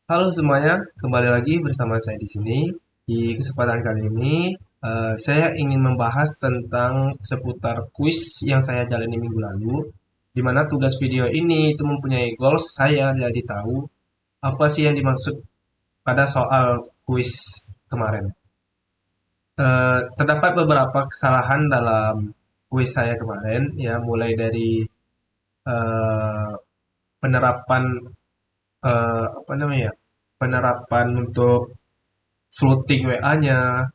Halo semuanya, kembali lagi bersama saya di sini. Di kesempatan kali ini, saya ingin membahas tentang seputar kuis yang saya jalani minggu lalu, di mana tugas video ini itu mempunyai goals saya jadi tahu apa sih yang dimaksud pada soal kuis kemarin. Terdapat beberapa kesalahan dalam kuis saya kemarin, ya mulai dari eh, penerapan apa namanya, penerapan untuk floating WA-nya,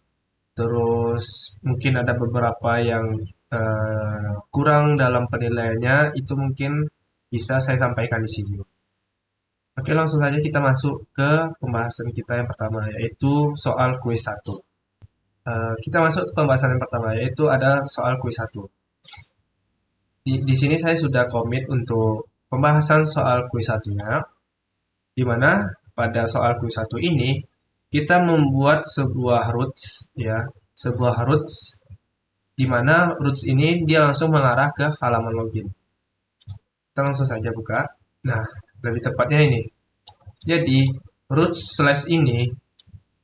terus mungkin ada beberapa yang kurang dalam penilaiannya, itu mungkin bisa saya sampaikan di sini. Oke, langsung saja kita masuk ke pembahasan kita yang pertama, yaitu soal kuis satu. Kita masuk ke pembahasan yang pertama, yaitu ada soal kuis satu. Di sini saya sudah komit untuk pembahasan soal kuis satunya, di mana pada soal kuis satu ini kita membuat sebuah roots, ya, sebuah roots di mana roots ini dia langsung mengarah ke halaman login. Kita langsung saja buka. Nah, lebih tepatnya ini. Jadi, roots slash ini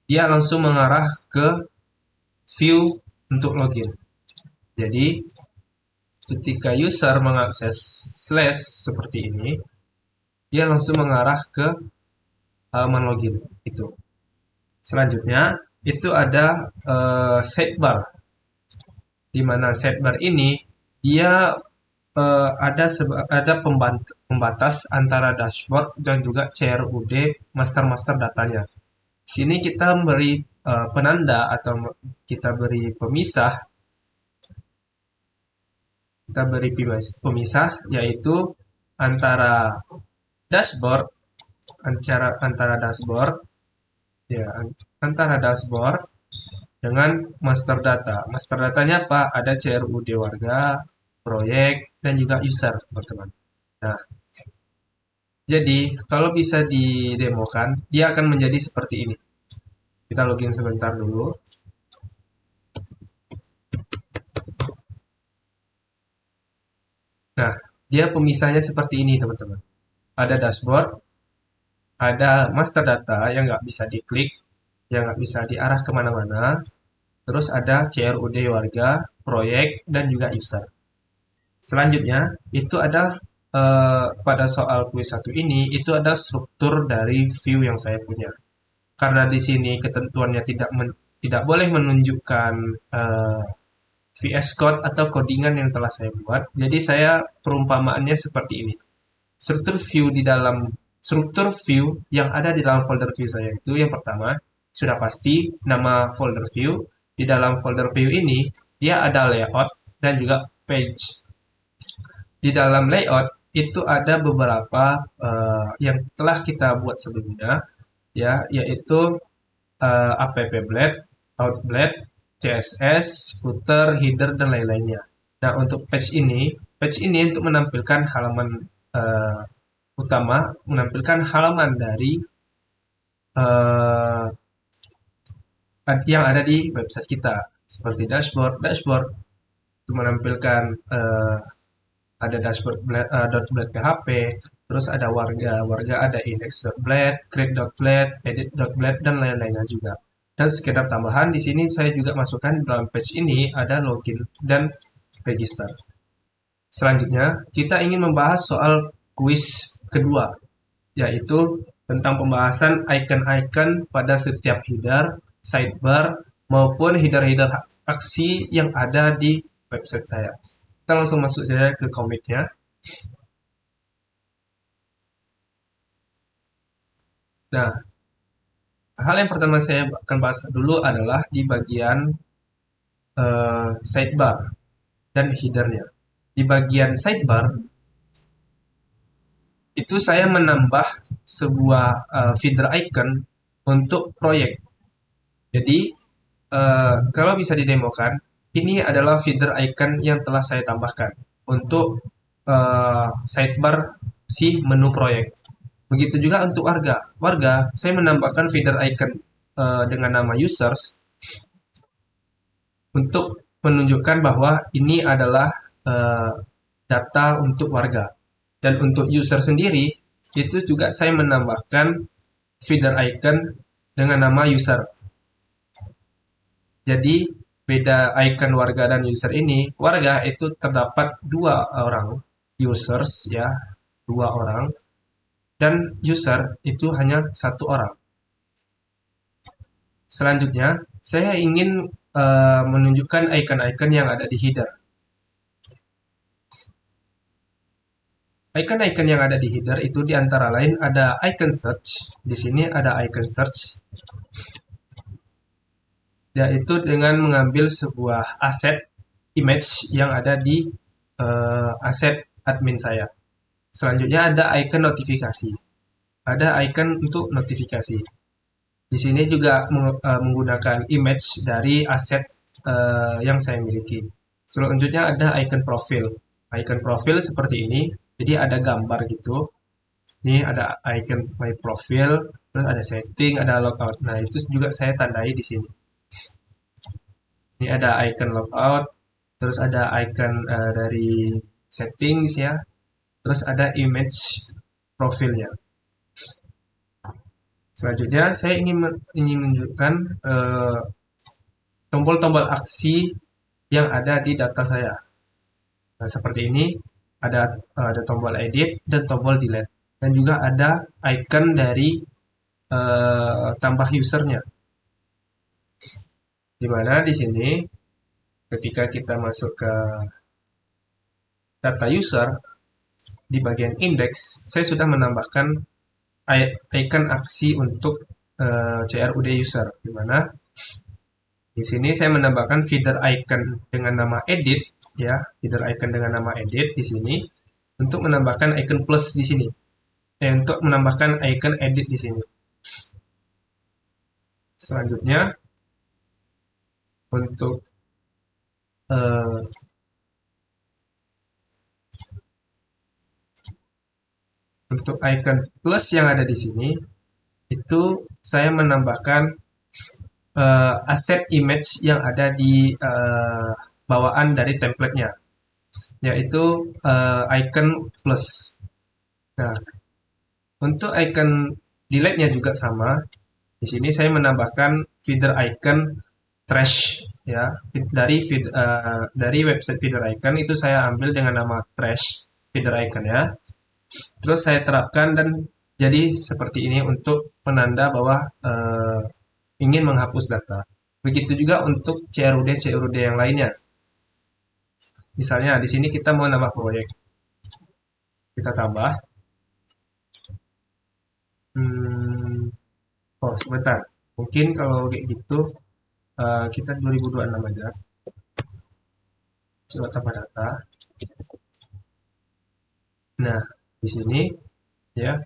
dia langsung mengarah ke view untuk login. Jadi, ketika user mengakses slash seperti ini, dia langsung mengarah ke halaman login itu. Selanjutnya, itu ada sidebar, di mana sidebar ini dia ada pembatas antara dashboard dan juga CRUD master datanya. Sini kita beri penanda atau kita beri pemisah, yaitu antara dashboard antara dashboard ya antara dashboard dengan master data. Master datanya apa? Ada CRUD warga, proyek, dan juga user, teman-teman. Nah, jadi kalau bisa didemokan, dia akan menjadi seperti ini. Kita login sebentar dulu. Nah, dia pemisahnya seperti ini, teman-teman. Ada dashboard, ada master data yang nggak bisa diklik, yang nggak bisa diarah kemana-mana. Terus ada CRUD warga, proyek, dan juga user. Selanjutnya, itu ada pada soal kuis satu ini, itu ada struktur dari view yang saya punya. Karena di sini ketentuannya tidak boleh menunjukkan VS Code atau codingan yang telah saya buat. Jadi saya perumpamaannya seperti ini. Struktur view di dalam struktur view yang ada di dalam folder view saya itu yang pertama sudah pasti nama folder view. Di dalam folder view ini dia ada layout dan juga page. Di dalam layout itu ada beberapa yang telah kita buat sebelumnya, ya, yaitu app blade, outblade, CSS, footer, header, dan lain-lainnya. Nah, untuk page ini untuk menampilkan halaman uh, utama, menampilkan halaman dari uh, yang ada di website kita, seperti dashboard untuk menampilkan ada dashboard.blade.php, terus ada warga ada index.blade, create.blade, edit.blade, dan lain-lainnya juga. Dan sekedar tambahan, di sini saya juga masukkan dalam page ini ada login dan register. Selanjutnya, kita ingin membahas soal kuis kedua, yaitu tentang pembahasan icon-icon pada setiap header, sidebar, maupun header-header aksi yang ada di website saya. Kita langsung masuk saja ke commit-nya. Nah, hal yang pertama saya akan bahas dulu adalah di bagian sidebar dan headernya. Di bagian sidebar, itu saya menambah sebuah feeder icon untuk proyek. Jadi, kalau bisa didemokan, ini adalah feeder icon yang telah saya tambahkan untuk sidebar si menu proyek. Begitu juga untuk warga. Warga, saya menambahkan feeder icon dengan nama users untuk menunjukkan bahwa ini adalah data untuk warga. Dan untuk user sendiri, itu juga saya menambahkan feeder icon dengan nama user. Jadi beda icon warga dan user ini, warga itu terdapat dua orang users ya, dua orang, dan user itu hanya satu orang. Selanjutnya, saya ingin menunjukkan icon-icon yang ada di header. Icon-icon yang ada di header itu di antara lain ada icon search. Di sini ada icon search, yaitu dengan mengambil sebuah aset image yang ada di aset admin saya. Selanjutnya ada icon notifikasi. Ada icon untuk notifikasi. Di sini juga menggunakan image dari aset yang saya miliki. Selanjutnya ada icon profil. Icon profil seperti ini. Jadi ada gambar gitu. Ini ada icon my profile, terus ada setting, ada logout. Nah, itu juga saya tandai di sini. Ini ada icon logout, terus ada icon dari settings ya. Terus ada image profilnya. Selanjutnya saya ingin menunjukkan tombol-tombol aksi yang ada di data saya. Nah, seperti ini ada tombol edit dan tombol delete, dan juga ada icon dari tambah usernya. Dimana di sini ketika kita masuk ke data user di bagian index, saya sudah menambahkan icon aksi untuk CRUD user, dimana di sini saya menambahkan feeder icon dengan nama edit ya, feeder icon dengan nama edit di sini untuk menambahkan icon plus di sini. Untuk menambahkan icon edit di sini. Selanjutnya untuk icon plus yang ada di sini itu saya menambahkan aset image yang ada di bawaan dari template-nya, yaitu icon plus. Nah, untuk icon delete-nya juga sama. Di sini saya menambahkan feeder icon trash ya, dari website feeder icon itu saya ambil dengan nama trash feeder icon ya. Terus saya terapkan dan jadi seperti ini untuk penanda bahwa ingin menghapus data. Begitu juga untuk CRUD yang lainnya. Misalnya di sini kita mau nambah proyek. Kita tambah. Oh, sebentar. Mungkin kalau kayak gitu kita 2026 aja. Coba tambah data. Nah, di sini ya.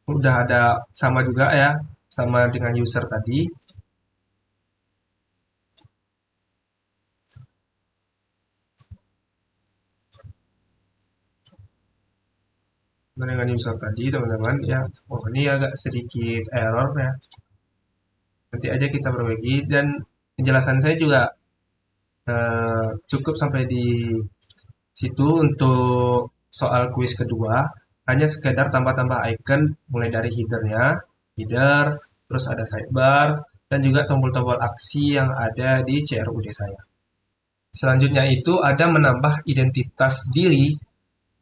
Udah ada sama juga ya, sama dengan user tadi. Dengan user tadi teman-teman ya. Oh, ini agak sedikit error ya. Nanti aja kita perbaiki, dan penjelasan saya juga cukup sampai di situ untuk soal kuis kedua. Hanya sekedar tambah-tambah icon mulai dari header, terus ada sidebar, dan juga tombol-tombol aksi yang ada di CRUD saya. Selanjutnya itu ada menambah identitas diri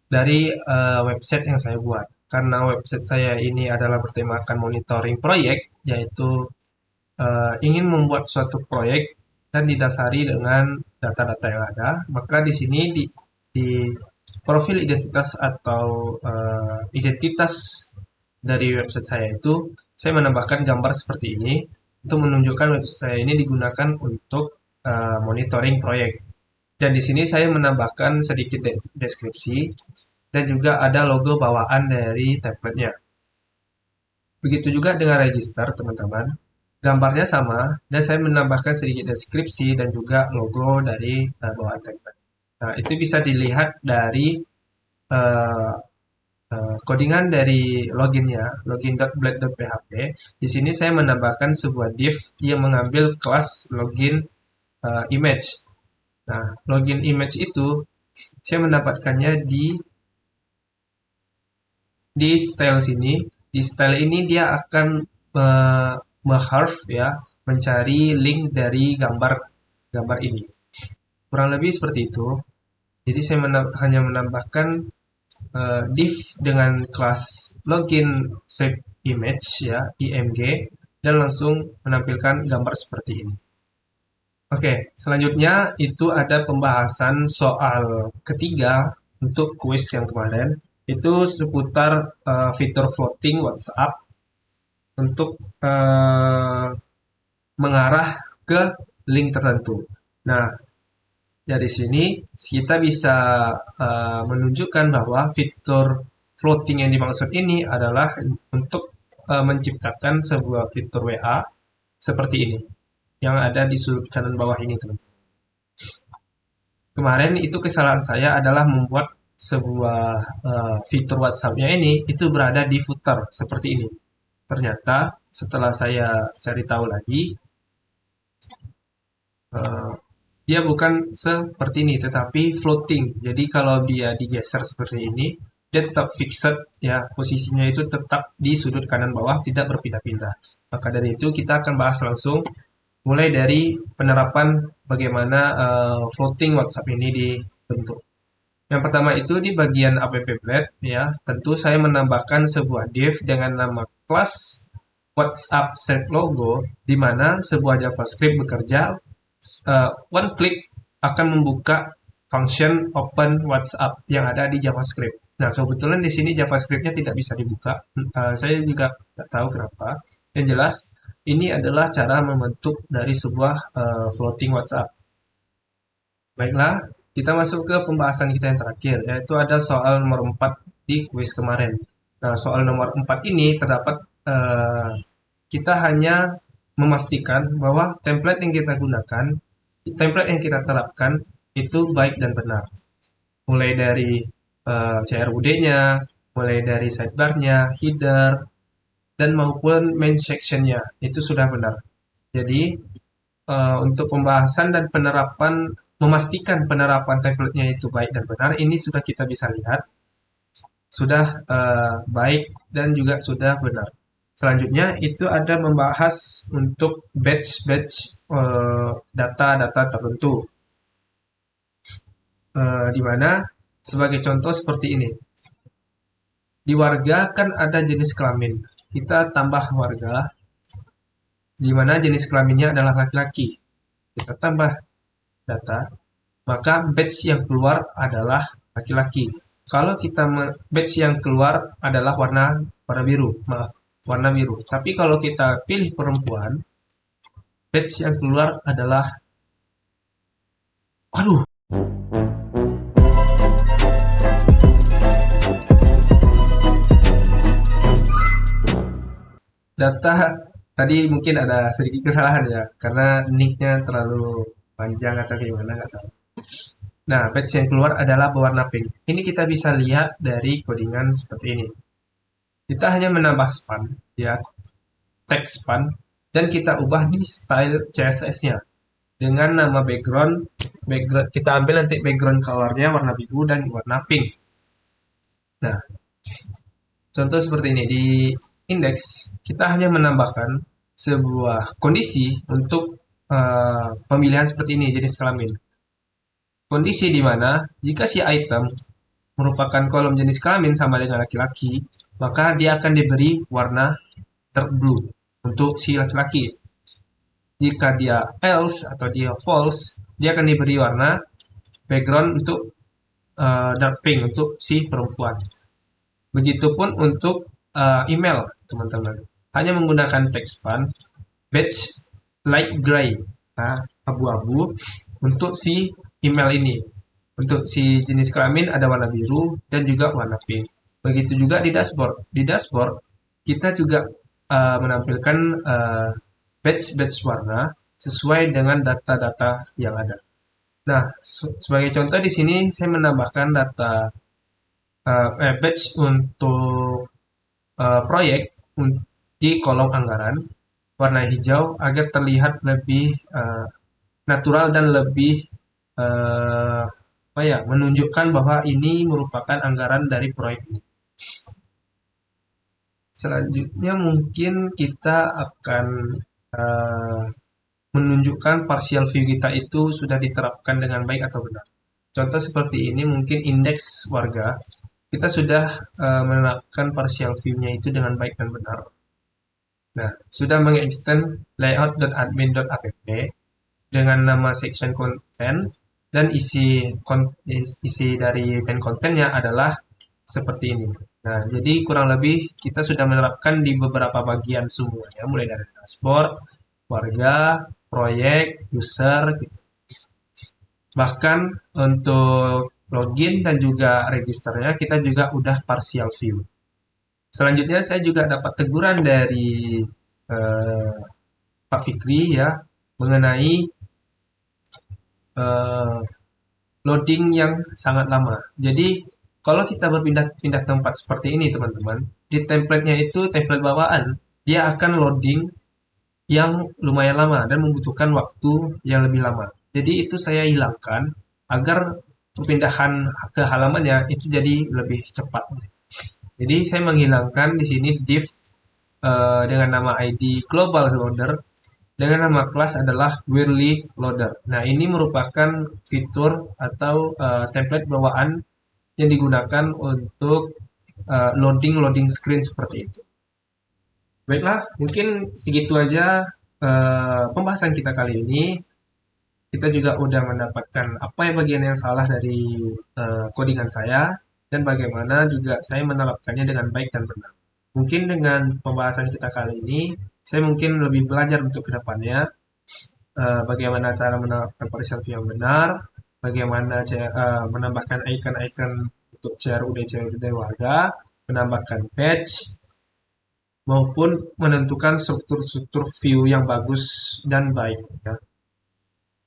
dari website yang saya buat. Karena website saya ini adalah bertemakan monitoring proyek, yaitu ingin membuat suatu proyek dan didasari dengan data-data yang ada, maka di sini di profil identitas atau identitas dari website saya itu saya menambahkan gambar seperti ini untuk menunjukkan website saya ini digunakan untuk monitoring proyek. Dan di sini saya menambahkan sedikit deskripsi dan juga ada logo bawaan dari template-nya. Begitu juga dengan register, teman-teman. Gambarnya sama, dan saya menambahkan sedikit deskripsi dan juga logo dari bawaan template. Nah, itu bisa dilihat dari codingan dari loginnya, login.blade.php. Di sini saya menambahkan sebuah div yang mengambil kelas login image. Nah, login image itu saya mendapatkannya di di style sini, di style ini dia akan me-harf ya, mencari link dari gambar gambar ini. Kurang lebih seperti itu. Jadi saya hanya menambahkan div dengan kelas login save image ya, img, dan langsung menampilkan gambar seperti ini. Oke, selanjutnya itu ada pembahasan soal ketiga untuk kuis yang kemarin. Itu seputar fitur floating WhatsApp untuk mengarah ke link tertentu. Nah, dari sini kita bisa menunjukkan bahwa fitur floating yang dimaksud ini adalah untuk menciptakan sebuah fitur WA seperti ini yang ada di sudut kanan bawah ini, teman-teman. Kemarin itu kesalahan saya adalah membuat sebuah fitur WhatsApp-nya ini itu berada di footer seperti ini. Ternyata setelah saya cari tahu lagi, eh, dia bukan seperti ini, tetapi floating. Jadi kalau dia digeser seperti ini, dia tetap fixed ya, posisinya itu tetap di sudut kanan bawah, tidak berpindah-pindah. Maka dari itu kita akan bahas langsung mulai dari penerapan bagaimana floating WhatsApp ini dibentuk. Yang pertama itu di bagian app.blade ya, tentu saya menambahkan sebuah div dengan nama kelas WhatsApp set logo di mana sebuah JavaScript bekerja one click akan membuka function open WhatsApp yang ada di JavaScript. Nah, kebetulan di sini JavaScript-nya tidak bisa dibuka. Saya juga tidak tahu kenapa. Yang jelas, ini adalah cara membentuk dari sebuah floating WhatsApp. Baiklah, kita masuk ke pembahasan kita yang terakhir, yaitu ada soal nomor 4 di kuis kemarin. Nah, soal nomor 4 ini terdapat kita hanya memastikan bahwa template yang kita gunakan, template yang kita terapkan itu baik dan benar. Mulai dari CRUD-nya, mulai dari sidebar-nya, header, dan maupun main section-nya itu sudah benar. Jadi untuk pembahasan dan penerapan, memastikan penerapan template-nya itu baik dan benar, ini sudah kita bisa lihat sudah baik dan juga sudah benar. Selanjutnya itu ada membahas untuk batch-batch data-data tertentu. Di mana sebagai contoh seperti ini. Di warga kan ada jenis kelamin. Kita tambah warga di mana jenis kelaminnya adalah laki-laki. Kita tambah data, maka batch yang keluar adalah laki-laki. Kalau kita batch yang keluar adalah warna biru, maaf, warna biru. Tapi kalau kita pilih perempuan, batch yang keluar adalah, aduh, data tadi mungkin ada sedikit kesalahan ya, karena nicknya terlalu panjang atau gimana nggak tahu. Nah, batch yang keluar adalah berwarna pink. Ini kita bisa lihat dari codingan seperti ini. Kita hanya menambah span, ya, text span, dan kita ubah di style CSS-nya dengan nama background. Background kita ambil nanti background color-nya warna biru dan warna pink. Nah, contoh seperti ini di index kita hanya menambahkan sebuah kondisi untuk pemilihan seperti ini jenis kelamin. Kondisi di mana jika si item merupakan kolom jenis kelamin sama dengan laki-laki, maka dia akan diberi warna dark blue untuk si laki-laki. Jika dia else atau dia false, dia akan diberi warna background untuk dark pink untuk si perempuan. Begitupun untuk email, teman-teman. Hanya menggunakan text font batch light gray, abu-abu untuk si email ini. Untuk si jenis kelamin ada warna biru dan juga warna pink. Begitu juga di dashboard. Di dashboard kita juga menampilkan batch-batch warna sesuai dengan data-data yang ada. Nah, sebagai contoh di sini saya menambahkan data batch untuk proyek di kolom anggaran warna hijau agar terlihat lebih natural dan lebih menunjukkan bahwa ini merupakan anggaran dari proyek ini. Selanjutnya mungkin kita akan eh, menunjukkan partial view kita itu sudah diterapkan dengan baik atau benar. Contoh seperti ini mungkin indeks warga. Kita sudah menerapkan partial view-nya itu dengan baik dan benar. Nah, sudah mengextend layout.admin.app dengan nama section content dan isi dari main kontennya adalah seperti ini. Nah, jadi kurang lebih kita sudah menerapkan di beberapa bagian semuanya, mulai dari dashboard, warga, proyek, user, gitu. Bahkan untuk login dan juga registernya kita juga udah partial view. Selanjutnya saya juga dapat teguran dari eh, Pak Fikri ya mengenai eh, loading yang sangat lama. Jadi kalau kita berpindah-pindah tempat seperti ini teman-teman, di template-nya itu template bawaan, dia akan loading yang lumayan lama dan membutuhkan waktu yang lebih lama. Jadi itu saya hilangkan agar perpindahan ke halamannya itu jadi lebih cepat. Jadi saya menghilangkan di sini div dengan nama ID global loader dengan nama kelas adalah Wearly Loader. Nah, ini merupakan fitur atau template bawaan yang digunakan untuk loading screen seperti itu. Baiklah, mungkin segitu aja pembahasan kita kali ini. Kita juga udah mendapatkan apa yang bagian yang salah dari codingan saya dan bagaimana juga saya menerapkannya dengan baik dan benar. Mungkin dengan pembahasan kita kali ini, saya mungkin lebih belajar untuk kedepannya bagaimana cara menerapkan partial view yang benar, bagaimana menambahkan icon-icon untuk CRUD warga, menambahkan patch, maupun menentukan struktur-struktur view yang bagus dan baik. Ya.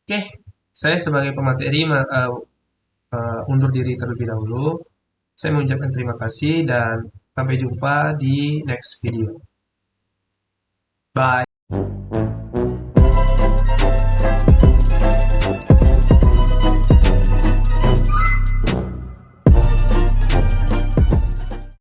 Oke, saya sebagai pemateri undur diri terlebih dahulu. Saya mengucapkan terima kasih dan sampai jumpa di next video. Bye.